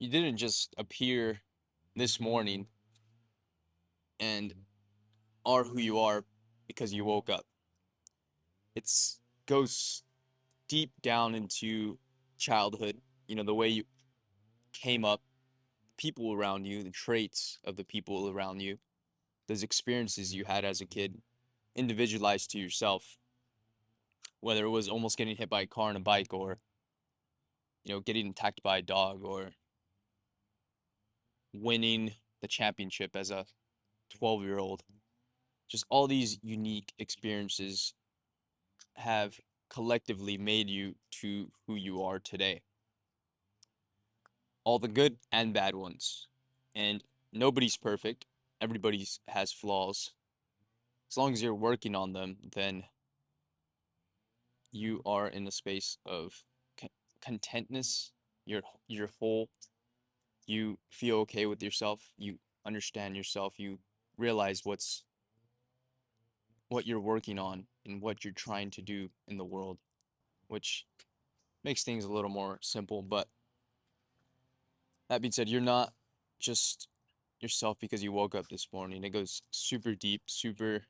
You didn't just appear this morning and are who you are because you woke up. It's goes deep down into childhood, the way you came up, people around you, the traits of the people around you, those experiences you had as a kid, individualized to yourself, whether it was almost getting hit by a car on a bike or, getting attacked by a dog or winning the championship as a 12-year-old. Just all these unique experiences have collectively made you to who you are today. All the good and bad ones. And nobody's perfect. Everybody's has flaws. As long as you're working on them, then you are in a space of contentness. You're whole. You feel okay with yourself. You understand yourself. You realize what you're working on and what you're trying to do in the world, which makes things a little more simple. But that being said, you're not just yourself because you woke up this morning. It goes super deep, super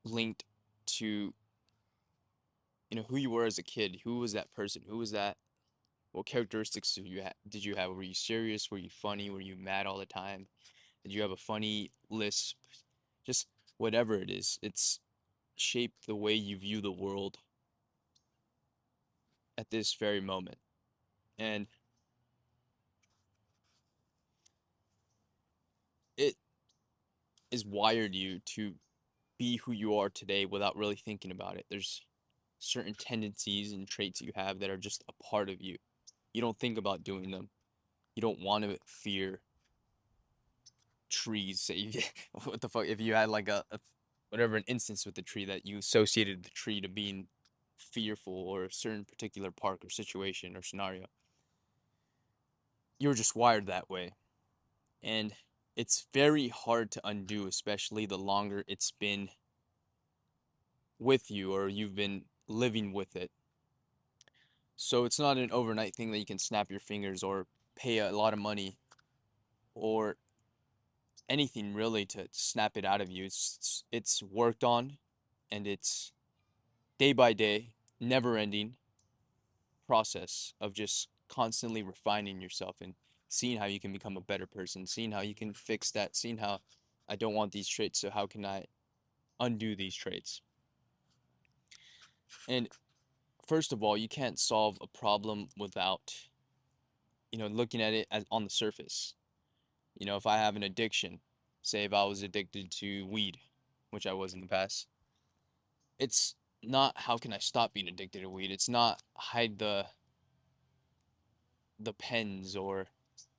linked to, who you were as a kid. Who was that person? Who was that? What characteristics did you have? Were you serious? Were you funny? Were you mad all the time? Did you have a funny lisp? Just whatever it is, it's shaped the way you view the world at this very moment. And it is wired you to be who you are today without really thinking about it. There's certain tendencies and traits you have that are just a part of you. You don't think about doing them. You don't want to fear trees. Say you, what the fuck if you had like a whatever an instance with the tree that you associated the tree to being fearful or a certain particular park or situation or scenario. You're just wired that way. And it's very hard to undo, especially the longer it's been with you or you've been living with it. So it's not an overnight thing that you can snap your fingers or pay a lot of money or anything really to snap it out of you. It's worked on and it's day by day, never ending process of just constantly refining yourself and seeing how you can become a better person, seeing how you can fix that, seeing how I don't want these traits, so how can I undo these traits? And first of all, you can't solve a problem without, looking at it as on the surface. If I have an addiction, say if I was addicted to weed, which I was in the past, it's not how can I stop being addicted to weed. It's not hide the pens or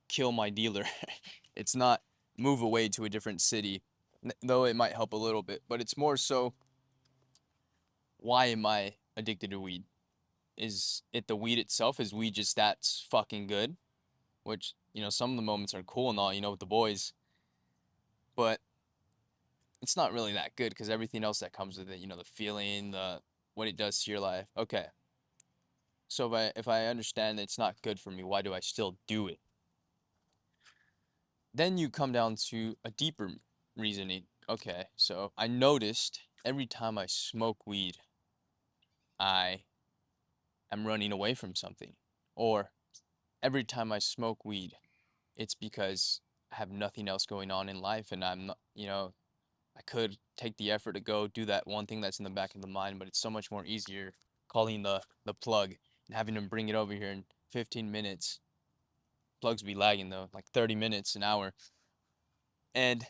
kill my dealer. It's not move away to a different city, though it might help a little bit, but it's more so why am I addicted to weed? Is it the weed itself? Is weed just that fucking good? Which, some of the moments are cool and all, with the boys, but it's not really that good because everything else that comes with it, the feeling, the what it does to your life. Okay. So if I understand that it's not good for me, why do I still do it? Then you come down to a deeper reasoning. Okay, so I noticed every time I smoke weed, I am running away from something. Or every time I smoke weed, it's because I have nothing else going on in life and I'm not, I could take the effort to go do that one thing that's in the back of the mind, but it's so much more easier calling the plug and having him bring it over here in 15 minutes. Plugs be lagging though, like 30 minutes, an hour. And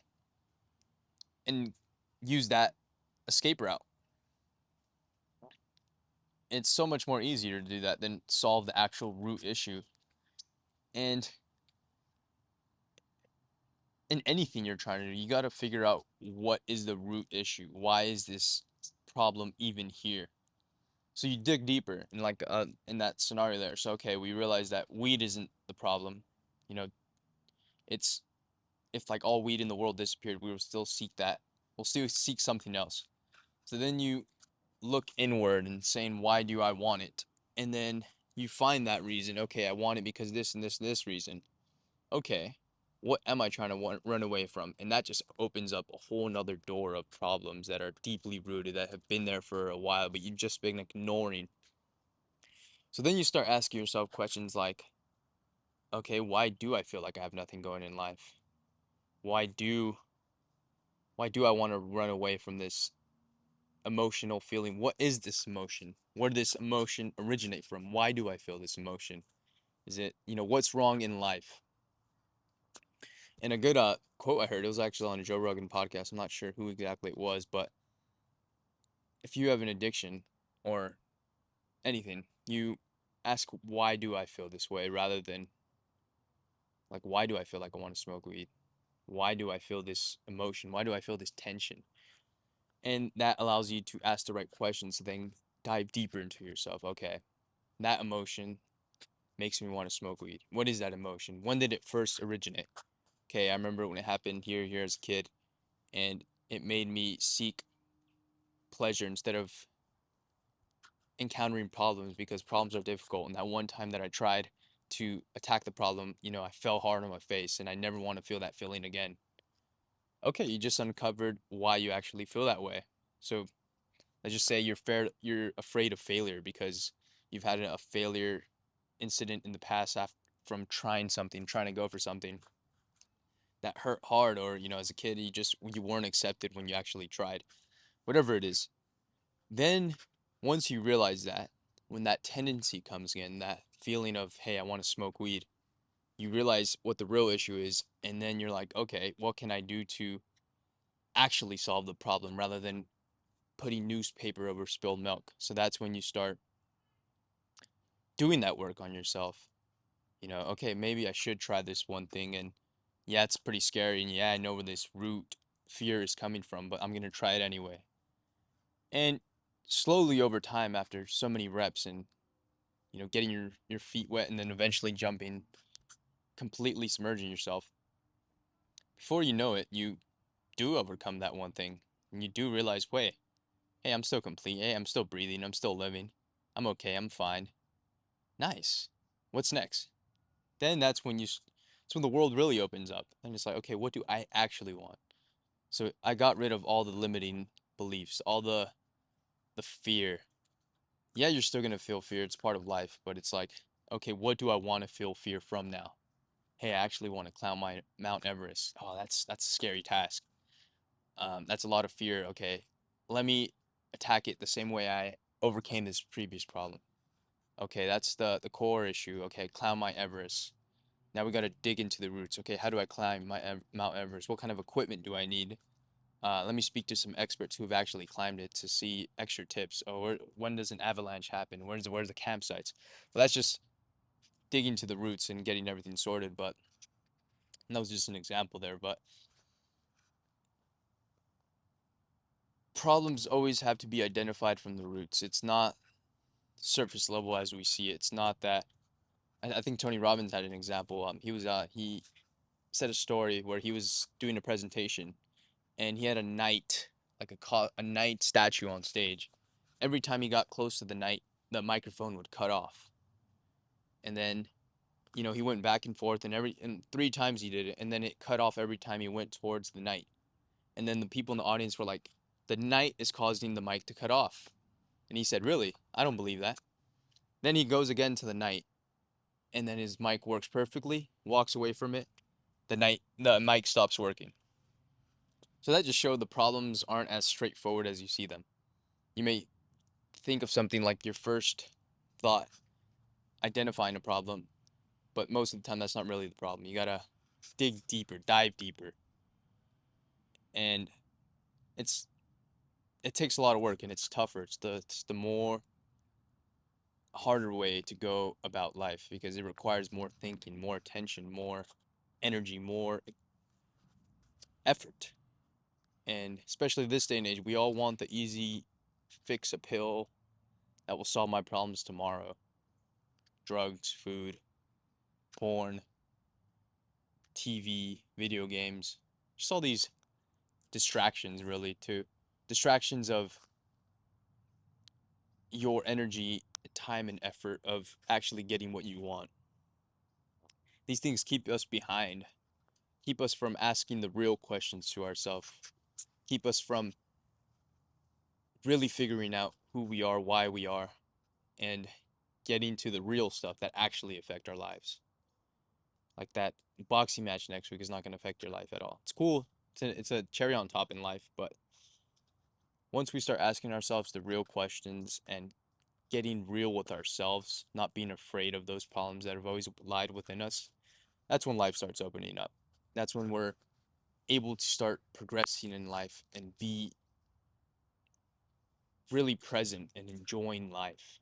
and use that escape route. It's so much more easier to do that than solve the actual root issue. And in anything you're trying to do, you got to figure out what is the root issue. Why is this problem even here? So you dig deeper in like in that scenario there. So okay, we realize that weed isn't the problem. You know, it's if like all weed in the world disappeared, we will still seek that. We'll still seek something else. So then you look inward and saying, why do I want it? And then You find that reason. Okay, I want it because this and this and this reason. Okay, what am I trying to run away from? And that just opens up a whole nother door of problems that are deeply rooted, that have been there for a while, but you've just been ignoring. So then you start asking yourself questions like, okay, why do I feel like I have nothing going in life? Why do why do I want to run away from this emotional feeling? What is this emotion? Where did this emotion originate from? Why do I feel this emotion? Is it, what's wrong in life? And a good quote I heard, it was actually on a Joe Rogan podcast. I'm not sure who exactly it was, but if you have an addiction or anything, you ask, why do I feel this way, rather than like, why do I feel like I want to smoke weed? Why do I feel this emotion? Why do I feel this tension? And that allows you to ask the right questions to then dive deeper into yourself. Okay, that emotion makes me want to smoke weed. What is that emotion? When did it first originate? Okay, I remember when it happened here as a kid, and it made me seek pleasure instead of encountering problems, because problems are difficult. And that one time that I tried to attack the problem, I fell hard on my face, and I never want to feel that feeling again. Okay, you just uncovered why you actually feel that way. So let's just say you're afraid of failure because you've had a failure incident in the past from trying something, trying to go for something that hurt hard, or as a kid you weren't accepted when you actually tried, whatever it is. Then once you realize that, when that tendency comes in, that feeling of, hey, I want to smoke weed, you realize what the real issue is, and then you're like, okay, what can I do to actually solve the problem, rather than putting newspaper over spilled milk? So that's when you start doing that work on yourself. Okay, maybe I should try this one thing, and yeah, it's pretty scary, and yeah, I know where this root fear is coming from, but I'm gonna try it anyway. And slowly over time, after so many reps, and getting your feet wet, and then eventually jumping, completely submerging yourself, before you know it, you do overcome that one thing, and you do realize, wait, hey, I'm still complete. Hey, I'm still breathing. I'm still living. I'm okay. I'm fine. Nice. What's next? Then that's when the world really opens up, and it's like, okay, what do I actually want? So I got rid of all the limiting beliefs, all the fear. Yeah, you're still gonna feel fear. It's part of life, but it's like, okay, what do I want to feel fear from now? Hey, I actually want to climb my Mount Everest. Oh, that's a scary task. That's a lot of fear. Okay, let me attack it the same way I overcame this previous problem. Okay, that's the core issue. Okay, climb my Everest. Now we got to dig into the roots. Okay, how do I climb my Mount Everest? What kind of equipment do I need? Let me speak to some experts who have actually climbed it to see extra tips. Oh, when does an avalanche happen? Where's the campsites? Well, that's just digging to the roots and getting everything sorted. But that was just an example there. But problems always have to be identified from the roots. It's not surface level as we see it. It's not that. I think Tony Robbins had an example. He said a story where he was doing a presentation, and he had a knight, like a knight statue on stage. Every time he got close to the knight, the microphone would cut off. And then, he went back and forth, and three times he did it, and then it cut off every time he went towards the knight. And then the people in the audience were like, "The knight is causing the mic to cut off." And he said, "Really? I don't believe that." Then he goes again to the knight, and then his mic works perfectly, walks away from it. The mic stops working. So that just showed the problems aren't as straightforward as you see them. You may think of something like your first thought, identifying a problem, but most of the time that's not really the problem. You gotta dig deeper, dive deeper, and it's it takes a lot of work, and it's tougher. It's the more harder way to go about life, because it requires more thinking, more attention, more energy, more effort. And especially this day and age, we all want the easy fix, a pill that will solve my problems tomorrow. Drugs, food, porn, TV, video games, just all these distractions, really, too. Distractions of your energy, time and effort of actually getting what you want. These things keep us behind, keep us from asking the real questions to ourselves, keep us from really figuring out who we are, why we are, and getting to the real stuff that actually affect our lives. Like that boxing match next week is not going to affect your life at all. It's cool. It's a cherry on top in life, but once we start asking ourselves the real questions and getting real with ourselves, not being afraid of those problems that have always lied within us, that's when life starts opening up. That's when we're able to start progressing in life and be really present and enjoying life.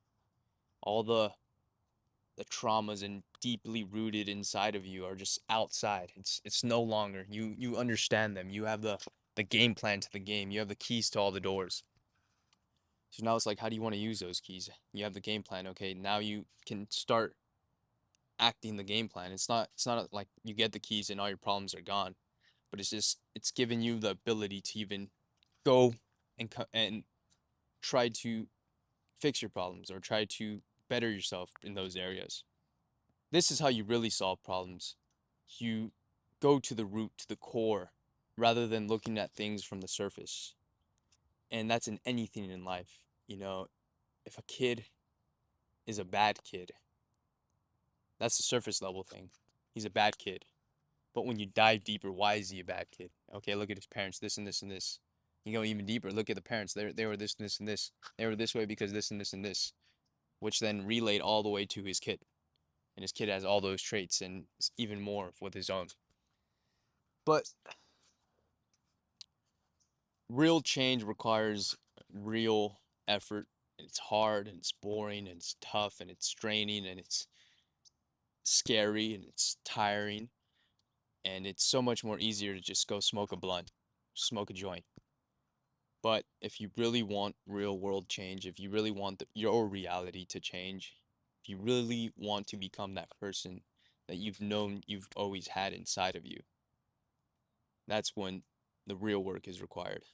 All the traumas and deeply rooted inside of you are just outside. It's no longer. You understand them. You have the game plan to the game. You have the keys to all the doors. So now it's like, how do you want to use those keys? You have the game plan. Okay, now you can start acting the game plan. It's not like you get the keys and all your problems are gone, but it's giving you the ability to even go and try to fix your problems or try to better yourself in those areas. This is how you really solve problems. You go to the root, to the core, rather than looking at things from the surface. And that's in anything in life. If a kid is a bad kid, that's the surface level thing. He's a bad kid. But when you dive deeper, why is he a bad kid? Okay, look at his parents, this and this and this. You go even deeper, look at the parents. They were this and this and this. They were this way because this and this and this, which then relayed all the way to his kid. And his kid has all those traits and even more with his own. But real change requires real effort. It's hard and it's boring and it's tough and it's draining and it's scary and it's tiring. And it's so much more easier to just go smoke a blunt, smoke a joint. But if you really want real world change, if you really want your reality to change, if you really want to become that person that you've known you've always had inside of you, that's when the real work is required.